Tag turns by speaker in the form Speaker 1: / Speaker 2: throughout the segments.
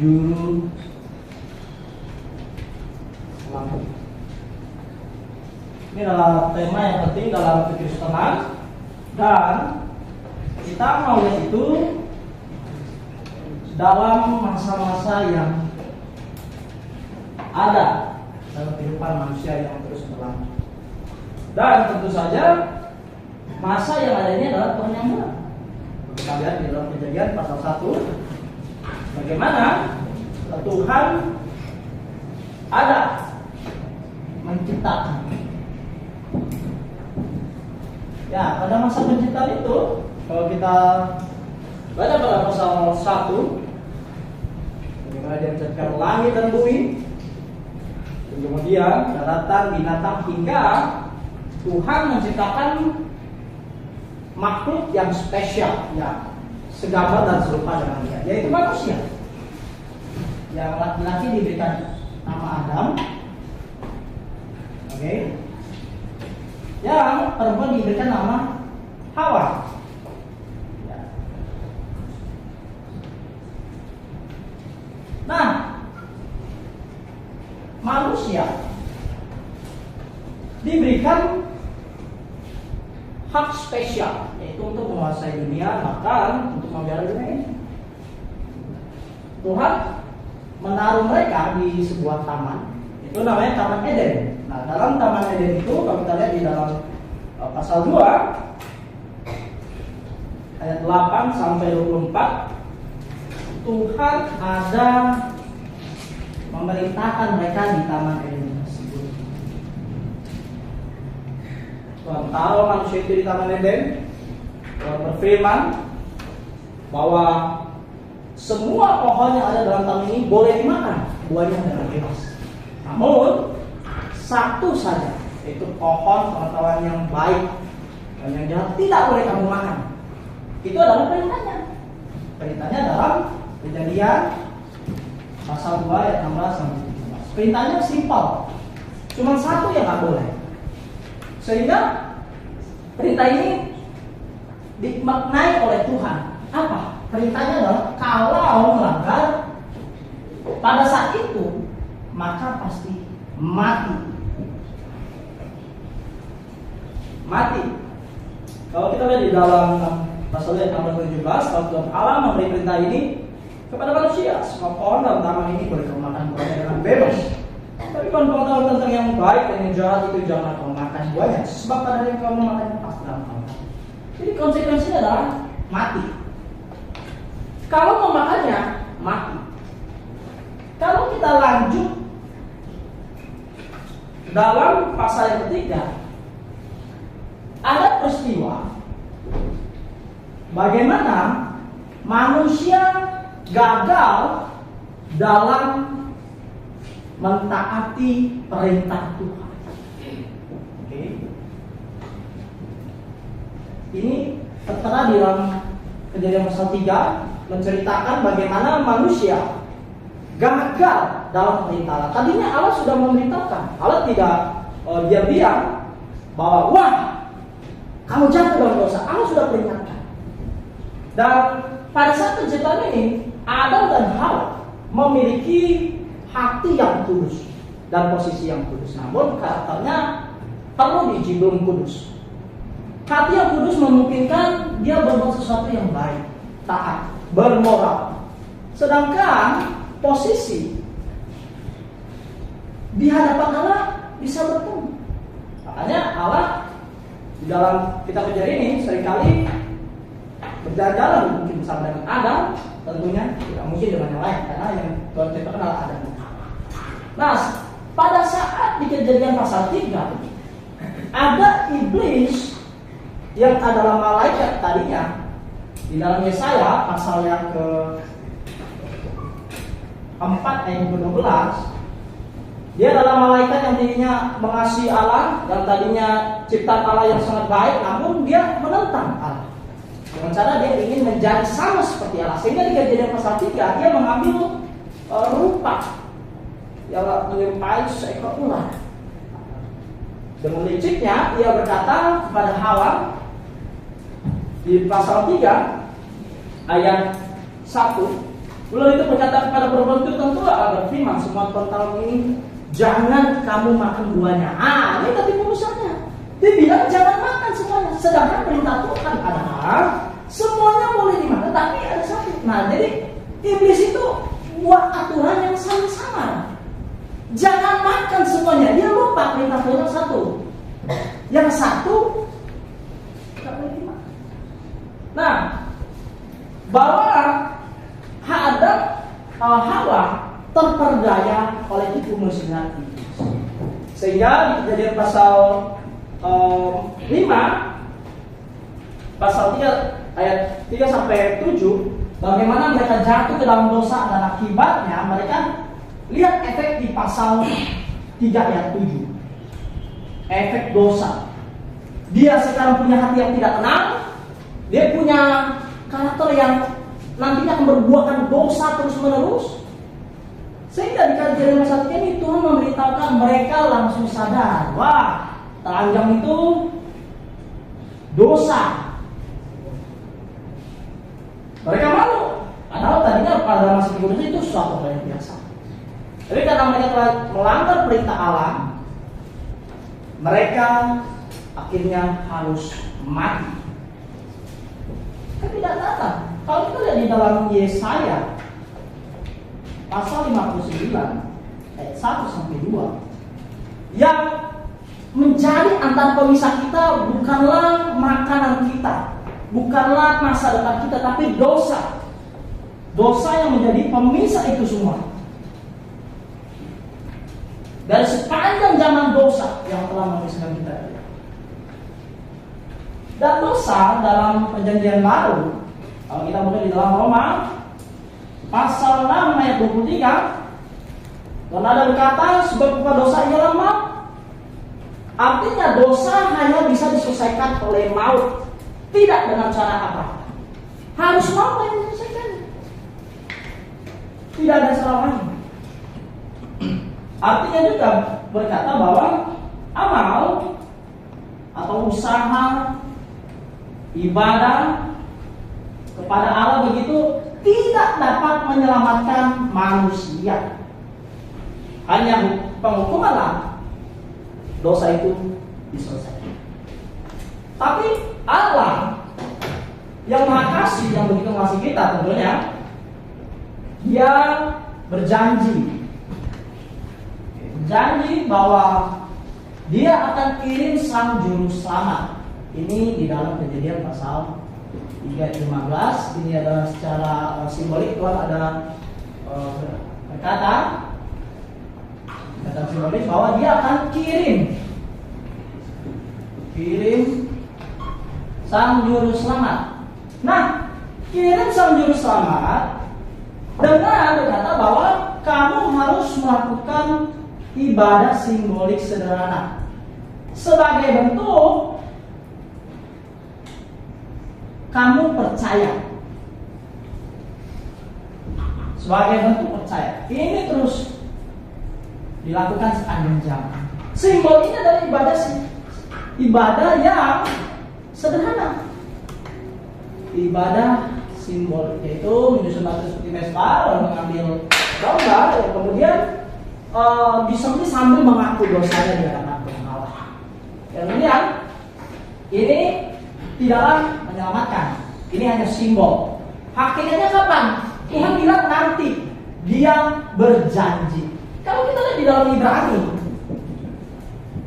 Speaker 1: juru selamat. Ini adalah tema yang penting dalam kekristenan, dan kita mau lihat itu dalam masa-masa yang ada dalam kehidupan manusia yang terus berlangsung. Dan tentu saja masa yang ada ini adalah Tuhan yang benar. Kita lihat di dalam Kejadian pasal 1 bagaimana Tuhan ada menciptakan. Ya, pada masa penciptaan itu, kalau kita baca pada pasal 1, bagaimana dia menciptakan langit dan bumi, dan kemudian daratan, binatang, hingga Tuhan menciptakan makhluk yang spesial, yang segambar dan serupa dengan dia, yaitu manusia. Yang laki-laki diberikan nama Adam, oke. Yang perempuan diberikan nama Hawa. Ya. Nah, manusia diberikan hak spesial, yaitu untuk menguasai dunia, bahkan untuk memelihara dunia ini. Tuhan menaruh mereka di sebuah taman, itu namanya Taman Eden. Nah, dalam Taman Eden itu, kalau kita lihat di dalam pasal 2 ayat 8 sampai 24, Tuhan ada memerintahkan mereka di Taman Eden tersebut. Tuhan taruh manusia itu di Taman Eden. Tuhan berfirman bahwa semua pohon yang ada dalam taman ini boleh dimakan, buahnya dengan bebas. Namun satu saja, yaitu pohon pengetahuan yang baik dan yang jahat, tidak boleh kamu makan. Itu adalah perintahnya. Perintahnya dalam Kejadian pasal 2 ayat 16 sampai 17. Perintahnya simpel, cuma satu yang nggak boleh. Sehingga perintah ini dimaknai oleh Tuhan. Apa? Perintahnya adalah kalau melanggar pada saat itu, maka pasti mati. Mati. Kalau kita lihat di dalam pasal 16-17, kalau Tuhan Allah memberi perintah ini kepada manusia, semua pohon dalam taman ini boleh kamu makan buahnya dengan bebas. Tapi kalau kamu tahu tentang yang baik dan yang jahat itu jangan kamu makan buahnya, sebab pada yang kamu makan pasti dalam kamu. Jadi konsekuensinya adalah mati. Kalau memakannya, mati. Kalau kita lanjut dalam pasal yang ketiga, ada peristiwa bagaimana manusia gagal dalam mentaati perintah Tuhan. Oke. Ini tertera di dalam Kejadian pasal 3 menceritakan bagaimana manusia gagal dalam perintah Allah. Tadinya Allah sudah memerintahkan. Allah tidak diam-diam bahwa wah, kamu jatuh dalam dosa. Allah sudah peringatkan. Dan pada saat penciptaan ini, Adam dan Hawa memiliki hati yang kudus dan posisi yang kudus. Namun karakternya perlu diuji belum kudus. Hati yang kudus memungkinkan dia berbuat sesuatu yang baik, taat, bermoral. Sedangkan posisi di hadapan Allah bisa bertemu. Makanya Allah di dalam kitab Kejadian ini seringkali berjalan-jalan, mungkin bersama dengan Adam, tentunya tidak mungkin dengan yang lain, karena yang Tuhan ciptakan adalah Adam. Nah, pada saat di Kejadian pasal 3 ada iblis yang adalah malaikat tadinya. Di dalam Yesaya pasal yang ke-4 ayat 12, dia adalah malaikat yang tadinya mengasihi Allah dan tadinya ciptaan Allah yang sangat baik, namun dia menentang Allah dengan cara dia ingin menjadi sama seperti Allah. Sehingga di Kejadian pasal 3 dia mengambil rupa yang menyerupai seekor ular. Dengan liciknya ia berkata kepada Hawa di pasal 3 ayat 1, Lalu itu berkata kepada perempuan itu, tentulah berfirman semua tahun ini, jangan kamu makan buahnya. Ini tapi urusannya. Dia bilang jangan makan semuanya. Sedangkan perintah Tuhan adalah semuanya boleh dimakan, tapi ada satu. Nah, jadi iblis itu buat aturan yang sama-sama. Jangan makan semuanya. Dia lupa perintah Tuhan satu. Yang satu tidak boleh dimakan. Nah, bahwa Adam Hawa terperdaya oleh tipu muslihat iblis. Sehingga di Kejadian pasal 5 pasal 3 ayat 3 sampai 7, bagaimana mereka jatuh ke dalam dosa dan akibatnya mereka lihat efek di pasal 3 ayat 7. Efek dosa. Dia sekarang punya hati yang tidak tenang. Dia punya karakter yang nantinya akan berbuahkan dosa terus-menerus. Sehingga di Kejadian pasal 3 ini Tuhan memberitahukan mereka langsung sadar, wah, telanjang itu dosa. Mereka malu, padahal tadinya pada masa kudus itu suatu hal yang biasa. Tapi karena mereka telah melanggar perintah Allah, mereka akhirnya harus mati. Kan tidak datang. Kalau kita lihat di dalam Yesaya pasal 59 ayat 1 sampai 2, yang menjadi antar pemisah kita bukanlah makanan kita, bukanlah masa depan kita, tapi dosa. Dosa yang menjadi pemisah itu semua. Dari sepanjang zaman dosa yang telah memisahkan kita. Dan dosa dalam perjanjian baru, kalau kita buka di dalam Roma pasal 6 ayat 23, dan ada berkata sebab upah dosa ialah maut. Artinya dosa hanya bisa diselesaikan oleh maut, tidak dengan cara apa. Harus maut yang menyelesaikan. Tidak ada cara lain. Artinya juga berkata bahwa amal atau usaha ibadah kepada Allah begitu tidak dapat menyelamatkan manusia. Hanya penghukumanlah dosa itu diselesaikan. Tapi Allah yang Maha Kasih, yang begitu mengasihi kita tentunya, Dia berjanji bahwa Dia akan kirim Sang Juru Selamat. Ini di dalam Kejadian pasal 3:15. Ini adalah secara simbolik Tuhan ada berkata simbolis bahwa Dia akan kirim Sang Juru Selamat. Nah, kirim Sang Juru Selamat dengan berkata bahwa kamu harus melakukan ibadah simbolik sederhana sebagai bentuk kamu percaya. Sebagai bentuk percaya. Ini terus dilakukan sepanjang zaman. Simbol ini adalah ibadah yang sederhana. Ibadah simbol yaitu menyusun batu seperti mesbah, mengambil domba, yang kemudian disembelih sambil mengaku dosanya di hadapan Tuhan Allah. Dan kemudian ini tidaklah menyelamatkan. Ini hanya simbol. Hakikatnya kapan? Tuhan bilang nanti. Dia berjanji. Kalau kita lihat di dalam Ibrani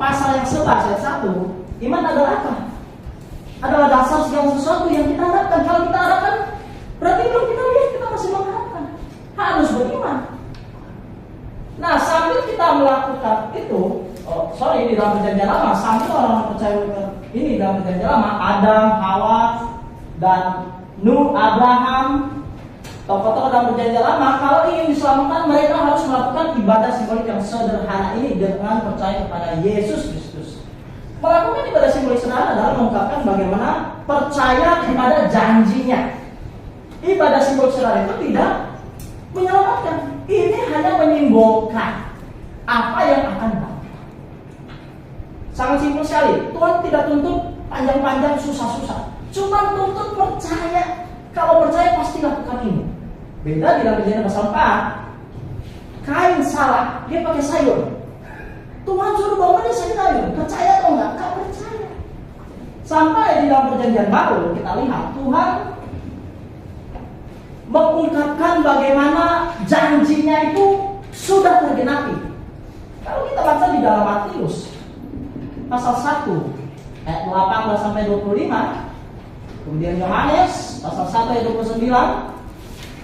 Speaker 1: pasal yang 11 ayat 1, iman adalah apa? Adalah dasar segala sesuatu yang kita harapkan. Kalau kita harapkan, berarti belum kita lihat, kita masih mengharapkan. Harus beriman. Nah, sambil kita melakukan itu, di dalam perjanjian lama, sambil orang percaya ini dalam perjanjian lama, Adam, Hawa, dan Nuh, Abraham, tokoh-tokoh dalam perjanjian lama, kalau ingin diselamatkan, mereka harus melakukan ibadah simbolik yang sederhana ini dengan percaya kepada Yesus Kristus. Melakukan ibadah simbolik sederhana adalah mengungkapkan bagaimana percaya kepada janjinya. Ibadah simbolik sederhana itu tidak menyelamatkan. Ini hanya menyimbolkan apa yang akan datang. Sangat simpel sekali. Tuhan tidak tuntut panjang-panjang, susah-susah. Cuma tuntut percaya. Kalau percaya pasti lakukan ini. Beda di dalam Kejadian pasal 4. Kain salah, dia pakai sayur. Tuhan suruh bawa dia sayur. Percaya atau enggak? Enggak percaya. Sampai di dalam Perjanjian Baru kita lihat Tuhan mengungkapkan bagaimana janjinya itu sudah tergenapi. Kalau kita baca di dalam Matius pasal 1 ayat 18 sampai 25, kemudian Yohanes pasal 1 ayat 29,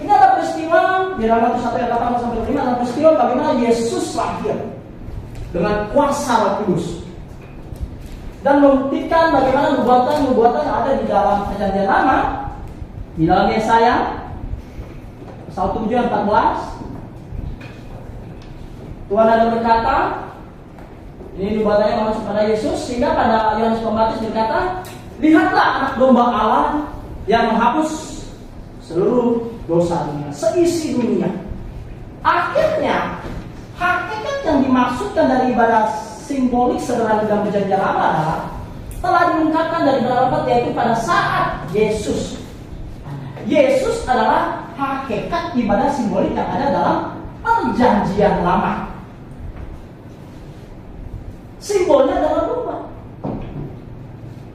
Speaker 1: ini ada peristiwa di dalam Matius 1 ayat 18 sampai 25, ada peristiwa bagaimana Yesus lahir dengan kuasa Roh Kudus dan membuktikan bagaimana nubuatan-nubuatan yang ada di dalam Perjanjian Lama. Di dalam Yesaya pasal 7 ayat 14, Tuhan ada berkata, ini nubuatannya mengacu pada Yesus, sehingga pada Yohanes Pembaptis berkata, lihatlah anak domba Allah yang menghapus seluruh dosa dunia, seisi dunia. Akhirnya hakikat yang dimaksudkan dari ibadah simbolik sederhana dalam Perjanjian Lama adalah telah diungkapkan dari berapa, yaitu pada saat Yesus. Yesus adalah hakikat ibadah simbolik yang ada dalam Perjanjian Lama. Simbolnya adalah domba.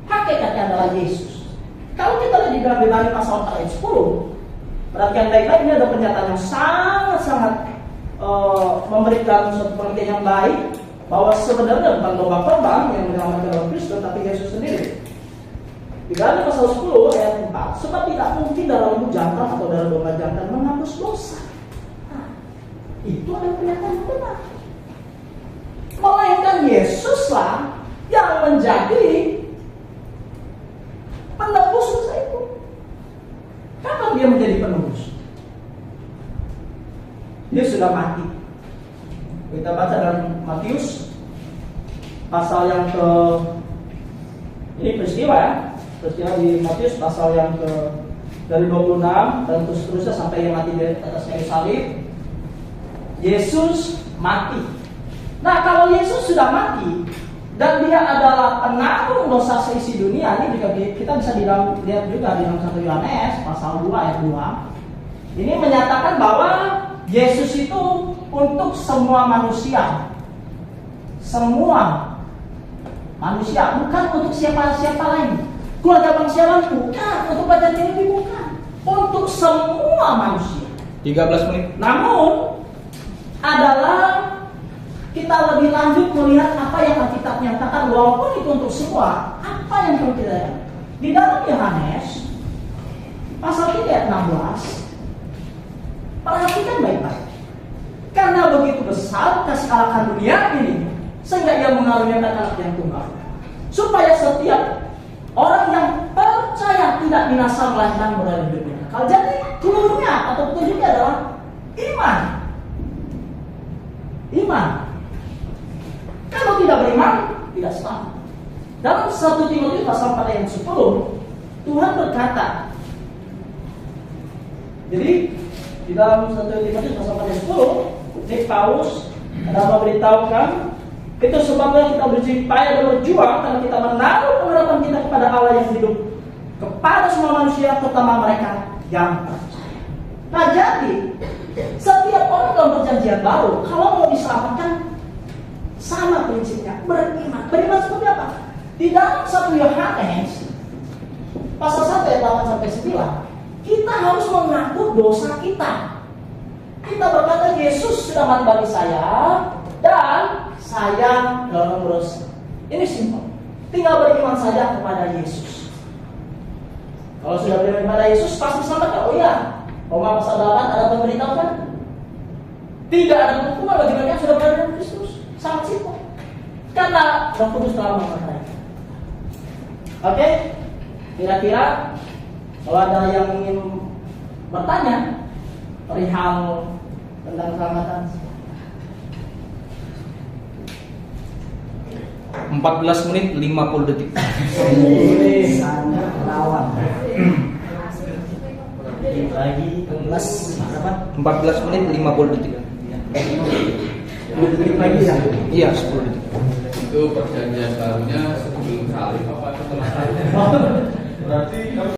Speaker 1: Hakikatnya adalah Yesus. Kalau kita lihat di dalam Ibrani pasal 4 ayat 10, perhatikan baik-baik, ini ada pernyataan yang sangat-sangat memberikan suatu pengertian yang baik, bahwa sebenarnya bukan domba korban yang menyelamatkan orang Kristus, tapi Yesus sendiri. Di Ibrani pasal 10 ayat 4, sebab tidak mungkin darah lembu jantan atau darah domba jantan menghapus dosa. Nah, itu ada pernyataan yang benar. Melainkan Yesuslah yang menjadi penebus dosa itu. Kapan dia menjadi penebus? Dia sudah mati. Kita baca dalam Matius pasal yang ke, ini peristiwa ya, peristiwa di Matius pasal yang ke dari 26 dan terus seterusnya sampai yang mati di atas kayu salib. Yesus mati. Nah, kalau Yesus sudah mati dan dia adalah penanggung dosa seisi dunia, ini juga kita bisa lihat juga di dalam 1 Yohanes pasal 2 ayat 2. Ini menyatakan bahwa Yesus itu untuk semua manusia. Semua manusia, bukan untuk siapa-siapa lain. Keluarga bangsa lain bukan, untuk badan ini bukan. Untuk semua manusia.
Speaker 2: 13 menit.
Speaker 1: Namun adalah kita lebih lanjut melihat apa yang Alkitab nyatakan, walaupun itu untuk semua. Apa yang perlu kita lihat? Di dalam Yohanes pasal 3 ayat 16, perhatikan baik-baik. Karena begitu besar kasih Allah akan dunia ini, sehingga ia mengaruniakan anak yang tunggal, supaya setiap orang yang percaya tidak binasa melainkan berada di dunia kekal. Jadi keluarnya atau petunjuknya adalah iman. Iman. Kalau tidak beriman, tidak selamat. Dalam 1 Timotius pasal 4 ayat 10, Tuhan berkata, jadi di dalam 1 Timotius pasal 4 ayat 10, ini Paulus ada memberitahukan, itu sebabnya kita berjaya dan berjuang karena kita menaruh pengharapan kita kepada Allah yang hidup, kepada semua manusia, terutama mereka yang percaya. Nah, jadi setiap orang dalam Perjanjian Baru kalau mau diselamatkan, sama prinsipnya, beriman. Beriman seperti apa? Di dalam 1 Yohanes pasal 1 ayat 8 sampai 9, kita harus mengaku dosa kita. Kita berkata, Yesus sudah mati bagi saya dan saya dalam dosa. Ini simpel. Tinggal beriman saja kepada Yesus. Kalau sudah beriman kepada Yesus, pasti selamat. Oh iya, Roma pasal 8 ada pemberitahuan, tidak ada hukuman bagi mereka yang sudah berada dalam Kristus. Sangat simpel. Karena Roh Kudus telah mengatakan. Oke? Kira-kira kalau ada yang ingin bertanya perihal tentang keselamatan,
Speaker 2: 14 menit 50 detik.
Speaker 1: boleh sangat lawan. Lagi
Speaker 2: 14 menit 50 detik.
Speaker 1: 10 detik lagi ya?
Speaker 2: Iya, 10 detik.
Speaker 3: Itu perjanjian barunya sebelum salib apa setelah salib?
Speaker 1: Berarti